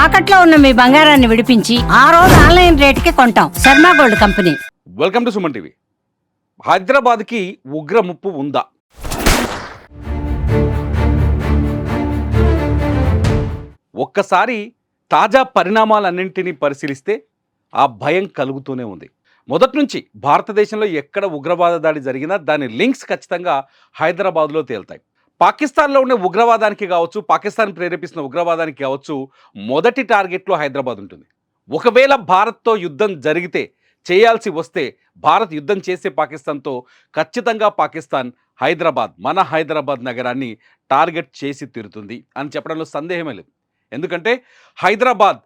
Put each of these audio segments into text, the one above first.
తాకట్లో ఉన్న మీ బంగారాన్ని విడిపించి ఆ రోజు ఆన్లైన్ రేటుకి కొంటాం. Sharma gold company. Welcome to Suman TV. హైదరాబాద్కి ఉగ్ర ముప్పు ఉందా? ఒక్కసారి తాజా పరిణామాలన్నింటినీ పరిశీలిస్తే ఆ భయం కలుగుతూనే ఉంది. మొదటి నుంచి భారతదేశంలో ఎక్కడ ఉగ్రవాద దాడి జరిగినా దాని లింక్స్ ఖచ్చితంగా హైదరాబాద్లో తేలుతాయి. పాకిస్తాన్లో ఉండే ఉగ్రవాదానికి కావచ్చు, పాకిస్తాన్ ప్రేరేపిస్తున్న ఉగ్రవాదానికి కావచ్చు, మొదటి టార్గెట్లో హైదరాబాద్ ఉంటుంది. ఒకవేళ భారత్తో యుద్ధం జరిగితే, చేయాల్సి వస్తే, భారత్ యుద్ధం చేసే పాకిస్తాన్తో ఖచ్చితంగా పాకిస్తాన్ మన హైదరాబాద్ నగరాన్ని టార్గెట్ చేసి తీరుతుంది అని చెప్పడంలో సందేహమే లేదు. ఎందుకంటే హైదరాబాద్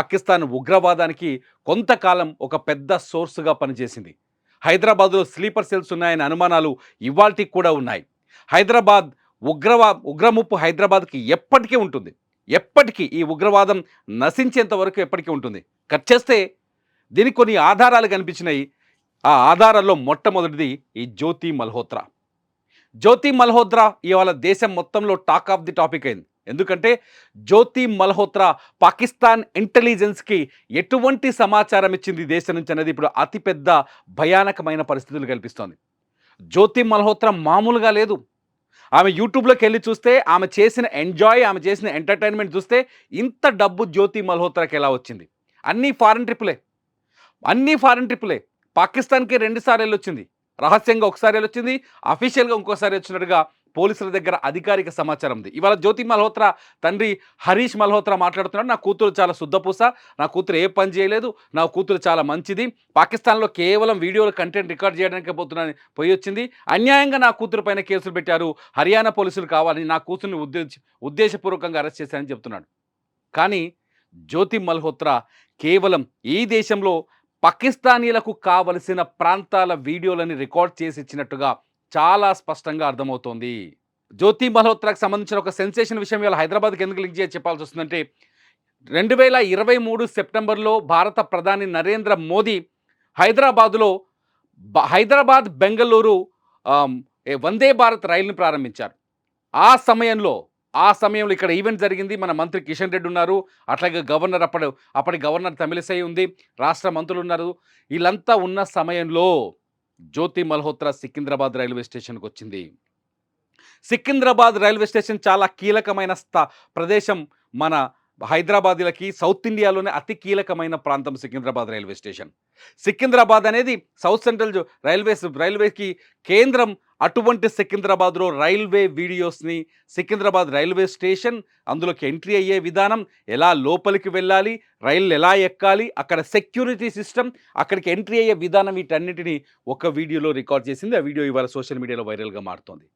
పాకిస్తాన్ ఉగ్రవాదానికి కొంతకాలం ఒక పెద్ద సోర్స్గా పనిచేసింది. హైదరాబాద్లో స్లీపర్ సెల్స్ ఉన్నాయనే అనుమానాలు ఇవాల్టికి కూడా ఉన్నాయి. హైదరాబాద్ ఉగ్రముప్పు హైదరాబాద్కి ఎప్పటికీ ఉంటుంది. ఎప్పటికీ ఈ ఉగ్రవాదం నశించేంత వరకు ఎప్పటికీ ఉంటుంది. కట్ చేస్తే దీనికి కొన్ని ఆధారాలు కనిపించినాయి. ఆ ఆధారాల్లో మొట్టమొదటిది ఈ జ్యోతి మల్హోత్రా. జ్యోతి మల్హోత్రా ఇవాళ దేశం మొత్తంలో టాక్ ఆఫ్ ది టాపిక్ అయింది. ఎందుకంటే జ్యోతి మల్హోత్రా పాకిస్తాన్ ఇంటెలిజెన్స్కి ఎటువంటి సమాచారం ఇచ్చింది దేశం నుంచి అనేది ఇప్పుడు అతిపెద్ద భయానకమైన పరిస్థితులు కల్పిస్తోంది. జ్యోతి మల్హోత్రా మామూలుగా లేదు. ఆమె యూట్యూబ్లోకి వెళ్ళి చూస్తే, ఆమె చేసిన ఎంటర్టైన్మెంట్ చూస్తే ఇంత డబ్బు జ్యోతి మల్హోత్రాకి ఎలా వచ్చింది? అన్నీ ఫారెన్ ట్రిప్పులే. పాకిస్తాన్కి 2 సార్లు వెళ్ళొచ్చింది. రహస్యంగా ఒకసారి వెళ్ళొచ్చింది, అఫీషియల్గా ఇంకోసారి వచ్చినట్టుగా పోలీసుల దగ్గర అధికారిక సమాచారం ఉంది. ఇవాళ జ్యోతి మల్హోత్రా తండ్రి హరీష్ మల్హోత్రా మాట్లాడుతున్నాడు. నా కూతురు చాలా శుద్ధపూస, నా కూతురు ఏ పని చేయలేదు, నా కూతురు చాలా మంచిది, పాకిస్తాన్లో కేవలం వీడియోలు కంటెంట్ రికార్డ్ చేయడానికి పోయి వచ్చింది, అన్యాయంగా నా కూతురు పైన కేసులు పెట్టారు, హర్యానా పోలీసులు కావాలని నా కూతుర్ని ఉద్దేశపూర్వకంగా అరెస్ట్ చేశారని చెప్తున్నాడు. కానీ జ్యోతి మల్హోత్రా కేవలం ఈ దేశంలో పాకిస్తానీలకు కావలసిన ప్రాంతాల వీడియోలని రికార్డ్ చేసి ఇచ్చినట్టుగా చాలా స్పష్టంగా అర్థమవుతోంది. జ్యోతి మల్హోత్రాకి సంబంధించిన ఒక సెన్సేషన్ విషయం ఇవాళ హైదరాబాద్కి ఎందుకు లింక్ చేసి చెప్పాల్సి వస్తుందంటే, 2023 సెప్టెంబర్లో భారత ప్రధాని నరేంద్ర మోదీ హైదరాబాద్ బెంగళూరు వందే భారత్ రైలుని ప్రారంభించారు. ఆ సమయంలో ఇక్కడ ఈవెంట్ జరిగింది. మన మంత్రి కిషన్ రెడ్డి ఉన్నారు, అట్లాగే గవర్నర్ అప్పటి గవర్నర్ తమిళిసై ఉంది, రాష్ట్ర మంత్రులు ఉన్నారు. వీళ్ళంతా ఉన్న సమయంలో జ్యోతి మల్హోత్రా సికింద్రాబాద్ రైల్వే స్టేషన్కి వచ్చింది. సికింద్రాబాద్ రైల్వే స్టేషన్ చాలా కీలకమైన ప్రదేశం. మన హైదరాబాదీలకి సౌత్ ఇండియాలోనే అతి కీలకమైన ప్రాంతం సికింద్రాబాద్ రైల్వే స్టేషన్. సికింద్రాబాద్ అనేది సౌత్ సెంట్రల్ రైల్వేకి కేంద్రం. అటువంటి సికింద్రాబాద్లో రైల్వే వీడియోస్ని, సికింద్రాబాద్ రైల్వే స్టేషన్, అందులోకి ఎంట్రీ అయ్యే విధానం, ఎలా లోపలికి వెళ్ళాలి, రైళ్ళు ఎలా ఎక్కాలి, అక్కడ సెక్యూరిటీ సిస్టమ్, అక్కడికి ఎంట్రీ అయ్యే విధానం, వీటన్నిటిని ఒక వీడియోలో రికార్డ్ చేసింది. ఆ వీడియో ఇవాళ సోషల్ మీడియాలో వైరల్గా మారుతోంది.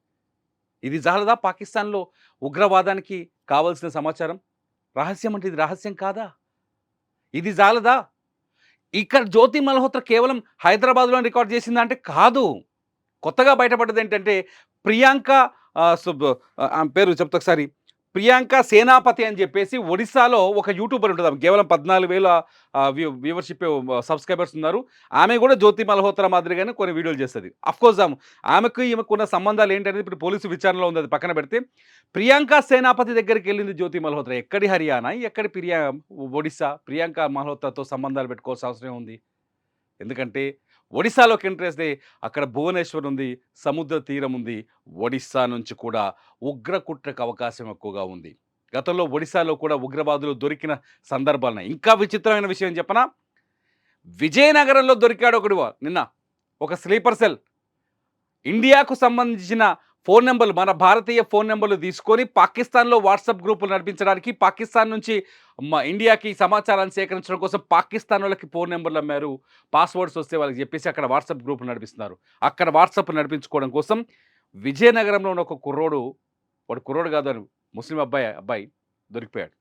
ఇది చాలదా పాకిస్తాన్లో ఉగ్రవాదానికి కావాల్సిన సమాచారం? రహస్యం అంటే ఇది రహస్యం కాదా? ఇది చాలదా? ఇక్కడ జ్యోతి మల్హోత్రా కేవలం హైదరాబాద్లో రికార్డ్ చేసిందా అంటే కాదు. కొత్తగా బయటపడ్డది ఏంటంటే, ప్రియాంక పేరు చెప్తా ఒకసారి, ప్రియాంక సేనాపతి అని చెప్పేసి ఒడిశాలో ఒక యూట్యూబర్ ఉంటుంది. కేవలం 14,000 వ్యూవర్షిప్ సబ్స్క్రైబర్స్ ఉన్నారు. ఆమె కూడా జ్యోతి మల్హోత్రా మాదిరిగానే కొన్ని వీడియోలు చేస్తుంది. అఫ్కోర్స్ ఈమెకున్న సంబంధాలు ఏంటనేది ఇప్పుడు పోలీసు విచారణలో ఉంది, అది పక్కన పెడితే. ప్రియాంక సేనాపతి దగ్గరికి వెళ్ళింది జ్యోతి మల్హోత్రా. ఎక్కడి హర్యానా, ఎక్కడి ఒడిశా? ప్రియాంక మల్హోత్రాతో సంబంధాలు పెట్టుకోవాల్సిన అవసరం ఉంది. ఎందుకంటే ఒడిశాలోకి ఎంట్రీ చేస్తే అక్కడ భువనేశ్వర్ ఉంది, సముద్ర తీరం ఉంది. ఒడిశా నుంచి కూడా ఉగ్రకుట్రకు అవకాశం ఎక్కువగా ఉంది. గతంలో ఒడిశాలో కూడా ఉగ్రవాదులు దొరికిన సందర్భాలున్నాయి. ఇంకా విచిత్రమైన విషయం చెప్పనా, విజయనగరంలో దొరికాడు ఒకడు నిన్న, ఒక స్లీపర్ సెల్. ఇండియాకు సంబంధించిన ఫోన్ నెంబర్లు, మన భారతీయ ఫోన్ నెంబర్లు తీసుకొని పాకిస్తాన్లో వాట్సాప్ గ్రూపులు నడిపించడానికి, పాకిస్తాన్ నుంచి ఇండియాకి సమాచారాన్ని సేకరించడం కోసం పాకిస్తాన్ వాళ్ళకి ఫోన్ నెంబర్లు అమ్మారు. పాస్వర్డ్స్ వస్తే వాళ్ళకి చెప్పేసి అక్కడ వాట్సాప్ గ్రూపులు నడిపిస్తున్నారు. అక్కడ వాట్సాప్ నడిపించుకోవడం కోసం విజయనగరంలో ఉన్న ఒక కుర్రోడు కాదు అని ముస్లిం అబ్బాయి దొరికిపోయాడు.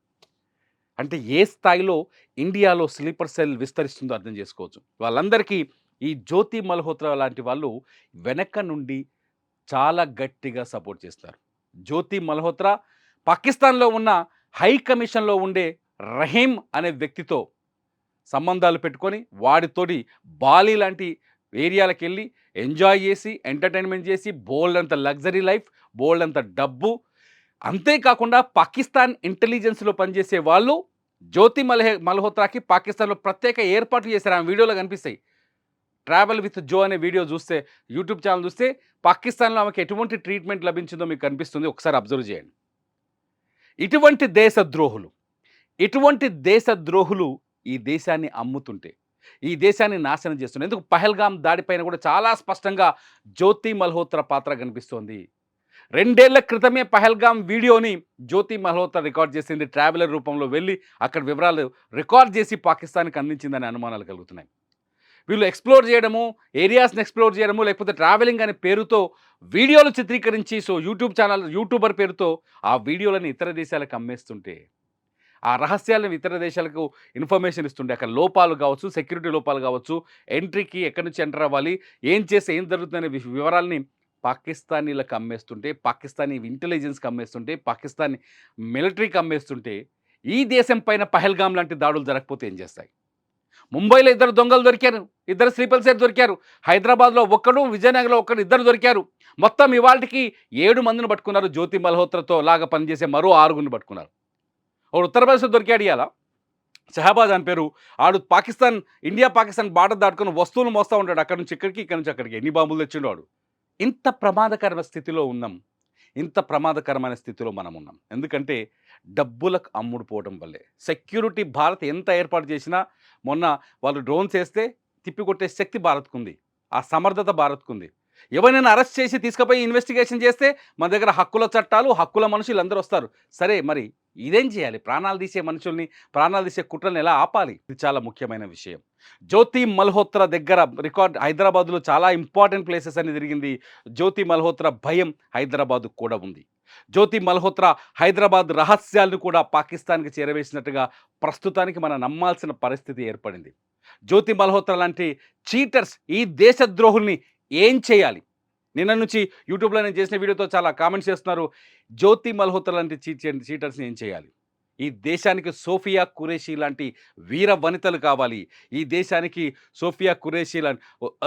అంటే ఏ స్థాయిలో ఇండియాలో స్లీపర్ సెల్ విస్తరిస్తుందో అర్థం చేసుకోవచ్చు. వాళ్ళందరికీ ఈ జ్యోతి మల్హోత్రా లాంటి వాళ్ళు వెనక నుండి చాలా గట్టిగా సపోర్ట్ చేస్తారు. జ్యోతి మల్హోత్రా పాకిస్తాన్లో ఉన్న హై కమిషన్లో ఉండే రహీం అనే వ్యక్తితో సంబంధాలు పెట్టుకొని, వాడితోటి బాలి లాంటి ఏరియాలకు వెళ్ళి ఎంజాయ్ చేసి, ఎంటర్టైన్మెంట్ చేసి, బోల్డ్ అంత లగ్జరీ లైఫ్, బోల్డ్ అంత డబ్బు, అంతేకాకుండా పాకిస్తాన్ ఇంటెలిజెన్స్లో పనిచేసే వాళ్ళు జ్యోతి మల్హోత్రాకి పాకిస్తాన్లో ప్రత్యేక ఏర్పాట్లు చేశారు. ఆమె వీడియోలో కనిపిస్తాయి. ట్రావెల్ విత్ జో అనే వీడియో చూస్తే, యూట్యూబ్ ఛానల్ చూస్తే పాకిస్తాన్లో ఆమెకి ఎటువంటి ట్రీట్మెంట్ లభించిందో మీకు కనిపిస్తుంది. ఒకసారి అబ్జర్వ్ చేయండి. ఇటువంటి దేశద్రోహులు ఈ దేశాన్ని అమ్ముతుంటే, ఈ దేశాన్ని నాశనం చేస్తున్నారు. ఎందుకు పహల్గామ్ దాడిపైన కూడా చాలా స్పష్టంగా జ్యోతి మల్హోత్రా పాత్ర కనిపిస్తోంది. 2 ఏళ్ల క్రితమే పహల్గామ్ వీడియోని జ్యోతి మల్హోత్రా రికార్డ్ చేసింది. ట్రావెలర్ రూపంలో వెళ్ళి అక్కడ వివరాలు రికార్డ్ చేసి పాకిస్తాన్‌కి అందించిందనే అనుమానాలు కలుగుతున్నాయి. వీళ్ళు ఎక్స్‌ప్లోర్ చేయడము, ఏరియాస్‌ని ఎక్స్‌ప్లోర్ చేయడము, లేకపోతే ట్రావెలింగ్ అనే పేరుతో వీడియోలు చిత్రీకరించి యూట్యూబర్ పేరుతో ఆ వీడియోలని ఇతర దేశాలకు అమ్మేస్తుంటే, ఆ రహస్యాలను ఇతర దేశాలకు ఇన్ఫర్మేషన్ ఇస్తుండే, అక్కడ లోపాలు కావచ్చు, సెక్యూరిటీ లోపాలు కావచ్చు, ఎంట్రీకి ఎక్కడి నుంచి ఎంటర్ అవ్వాలి, ఏం చేస్తే ఏం జరుగుతుందనే వివరాల్ని పాకిస్తానీలకు అమ్మేస్తుంటే, పాకిస్తానీ ఇంటెలిజెన్స్‌కి అమ్మేస్తుంటే, పాకిస్తానీ మిలిటరీకి అమ్మేస్తుంటే, ఈ దేశం పైన పహల్గామ్ లాంటి దాడులు జరగకపోతే ఏం చేస్తాయి? ముంబైలో 2 దొంగలు దొరికారు. 2 స్లీపర్ సెల్ దొరికారు. హైదరాబాద్‌లో ఒకడు, విజయనగరంలో ఒకడు, 2 దొరికారు. మొత్తం ఇవాల్టికి 7 మందిని పట్టుకున్నారు. జ్యోతి మల్హోత్రాతో లాగా పనిచేసే మరో 6గురిని పట్టుకున్నారు. ఒకడు ఉత్తరప్రదేశ్‌లో దొరికాడు ఇయాల. షహబాజ్ అని పేరు. ఆడు ఇండియా పాకిస్తాన్ బార్డర్ దాటుకొని వస్తువులు మోస్తా ఉంటాడు. అక్కడి నుంచి ఇక్కడికి, ఇక్కడి నుంచి అక్కడికి. ఎన్ని బాంబులు తెచ్చిండో వాడు. ఇంత ప్రమాదకరమైన స్థితిలో ఉన్నాం. ఇంత ప్రమాదకరమైన స్థితిలో మనం ఉన్నాం. ఎందుకంటే డబ్బులకు అమ్ముడుపోవడం వల్లే. సెక్యూరిటీ భారత్ ఎంత ఏర్పాటు చేసినా, మొన్న వాళ్ళు డ్రోన్స్ వేస్తే తిప్పికొట్టే శక్తి భారత్‌కుంది. ఆ సమర్థత భారత్‌కుంది. ఎవరినైనా అరెస్ట్ చేసి తీసుకుపోయి ఇన్వెస్టిగేషన్ చేస్తే మన దగ్గర హక్కుల చట్టాలు, హక్కుల మనుషులు అందరూ వస్తారు. సరే మరి ఇదేం చేయాలి? ప్రాణాలు తీసే మనుషుల్ని, ప్రాణాలు తీసే కుట్రల్ని ఎలా ఆపాలి? ఇది చాలా ముఖ్యమైన విషయం. జ్యోతి మల్హోత్రా దగ్గర హైదరాబాద్‌లో చాలా ఇంపార్టెంట్ ప్లేసెస్ అన్ని తిరిగింది. జ్యోతి మల్హోత్రా భయం హైదరాబాద్‌కు కూడా ఉంది. జ్యోతి మల్హోత్రా హైదరాబాద్ రహస్యాలను కూడా పాకిస్తాన్‌కి చేరవేసినట్టుగా ప్రస్తుతానికి మనం నమ్మాల్సిన పరిస్థితి ఏర్పడింది. జ్యోతి మల్హోత్రా లాంటి చీటర్స్, ఈ దేశద్రోహుల్ని ఏం చేయాలి? నిన్న నుంచి యూట్యూబ్‌లో నేను చేసిన వీడియోతో చాలా కామెంట్స్ చేస్తున్నారు. జ్యోతి మల్హోత్రా లాంటి చీటర్స్‌ని ఏం చేయాలి? ఈ దేశానికి సోఫియా ఖురేషీ లాంటి వీర వనితలు కావాలి. ఈ దేశానికి సోఫియా ఖురేషీ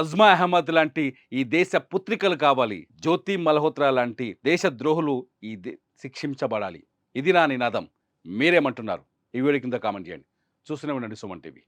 అజ్మా అహ్మద్ లాంటి ఈ దేశ పుత్రికలు కావాలి. జ్యోతి మల్హోత్రా లాంటి దేశద్రోహులు శిక్షించబడాలి. ఇది నా నినాదం. మీరేమంటున్నారు? ఈ వీడియో కింద కామెంట్ చేయండి. చూస్తూనే ఉండండి సుమన్ టీవీ.